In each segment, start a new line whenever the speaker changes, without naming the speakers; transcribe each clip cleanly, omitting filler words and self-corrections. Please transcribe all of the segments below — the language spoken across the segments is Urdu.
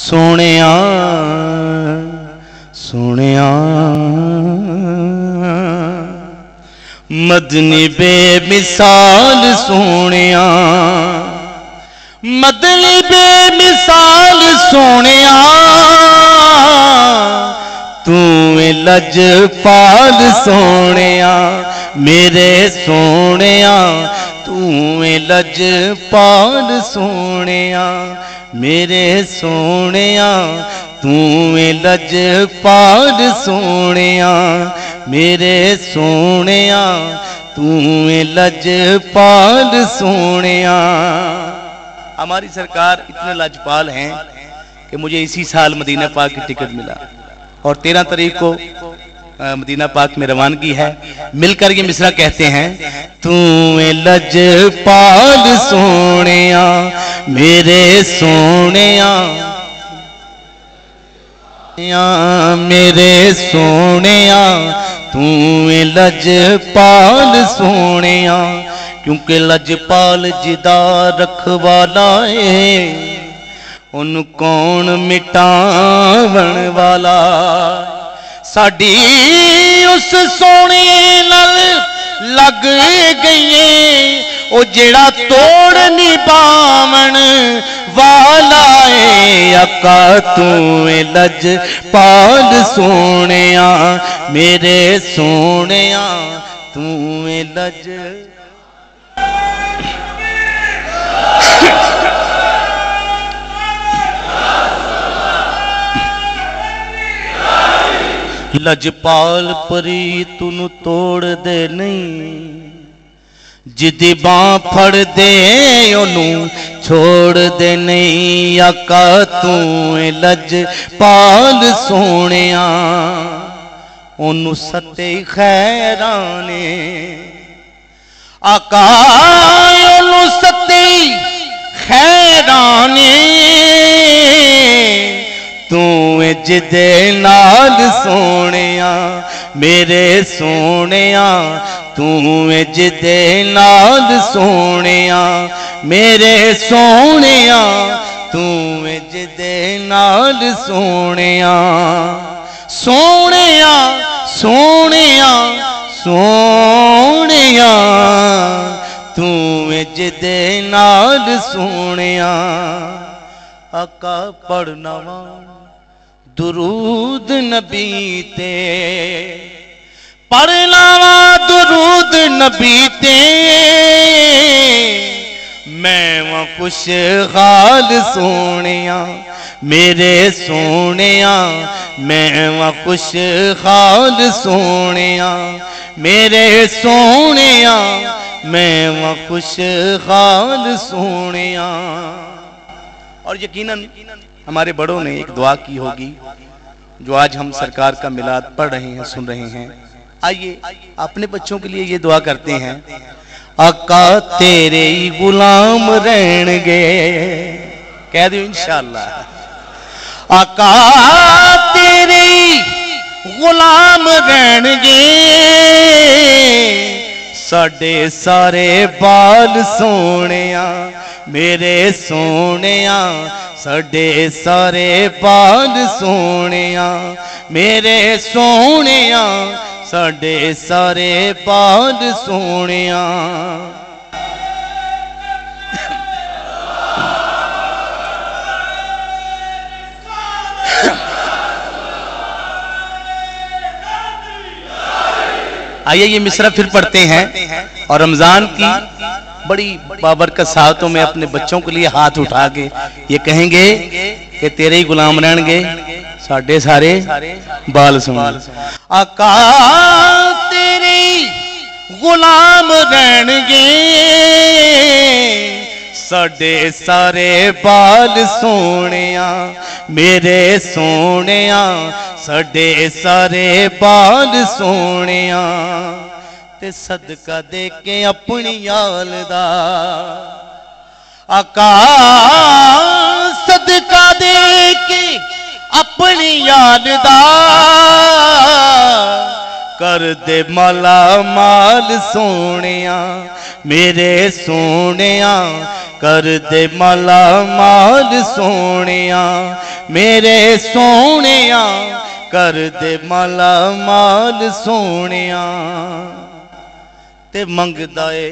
سونیا سونیا مدنی بے مثال سونیا مدنی بے مثال سونیا لج پال سونیا میرے سونیا لج پال سونیا میرے سونیا لج پال سونیا میرے سونیا لج پال سونیا. ہماری سرکار اتنے لجپال ہیں کہ مجھے اسی سال مدینہ پاک کی ٹکٹ ملا اور 13 تاریخ کو مدینہ پاک میں روانگی ہے. مل کر یہ مصرع کہتے ہیں لج پال سونیا میرے سونیا میرے سونیا لج پال سونیا کیونکہ لج پال جدا رکھوالا ہے ان کون مٹاون والا ساڈی اس سونے نال لگ گئی او جڑا توڑ نہیں پاون والا ہے آقا لج پال سونیا میرے سونیا لج لجپال پری تنو توڑ دے نہیں جدی باں پھڑ دے انہوں چھوڑ دے نہیں آقا لجپال سونیا انہوں ستے خیرانے آقا انہوں ستے خیرانے جدے نال سونیا میرے سونیا جدے نال سونیا میرے سونیا جدے نال سونیا سونیا سونیا سونیا جدے نال سونیا آقا پڑھنا درود نبی تے پڑھنا درود نبی تے میں وہ خوش حال سونیا میرے سونیا میں وہ خوش حال سونیا میرے سونیا میں وہ خوش حال سونیا. اور یقیناً ہمارے بڑوں نے ایک دعا کی ہوگی جو آج ہم سرکار کا میلاد پڑھ رہے ہیں سن رہے ہیں. آئیے اپنے بچوں کے لیے یہ دعا کرتے ہیں آقا تیرے ہی غلام رہن گے کہہ دیو انشاءاللہ آقا تیرے ہی غلام رہن گے ساڈے سارے بال سونیا میرے سونیا ساڈے سارے بال سونیا میرے سونیا ساڈے سارے بال سونیا. آئیے یہ مصرع پھر پڑھتے ہیں اور رمضان کی بڑی بابرکت ساعتوں میں اپنے بچوں کے لیے ہاتھ اٹھا کے یہ کہیں گے کہ تیرے ہی غلام رہن گے ساڈے سارے بال سونیا آقا تیرے غلام رہن گے ساڈے سارے بال سونیا میرے سونیا ساڈے سارے بال سونیا تے صدقہ دے کے اپنی یال دا آقا صدقہ دے کے اپنی یال دا کر دے مالا مال سونیاں میرے سونیاں کر دے مالا مال سونیاں میرے سونیاں کر دے مالا مال سونیاں تے منگدا اے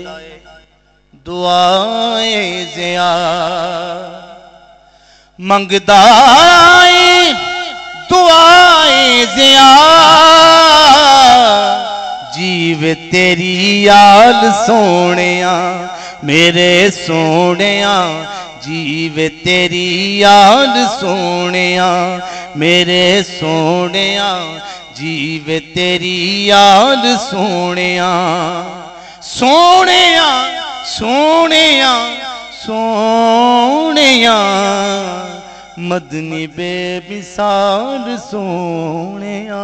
دعائے زیا منگدا اے دعائے زیا جیو تیری یاد سونیاں میرے سونیاں جیو تیری یاد سونیاں میرے سونیاں جیو تیری یاد سونیاں سونیاں سونیاں سونیاں مدنی بے مثال سونیاں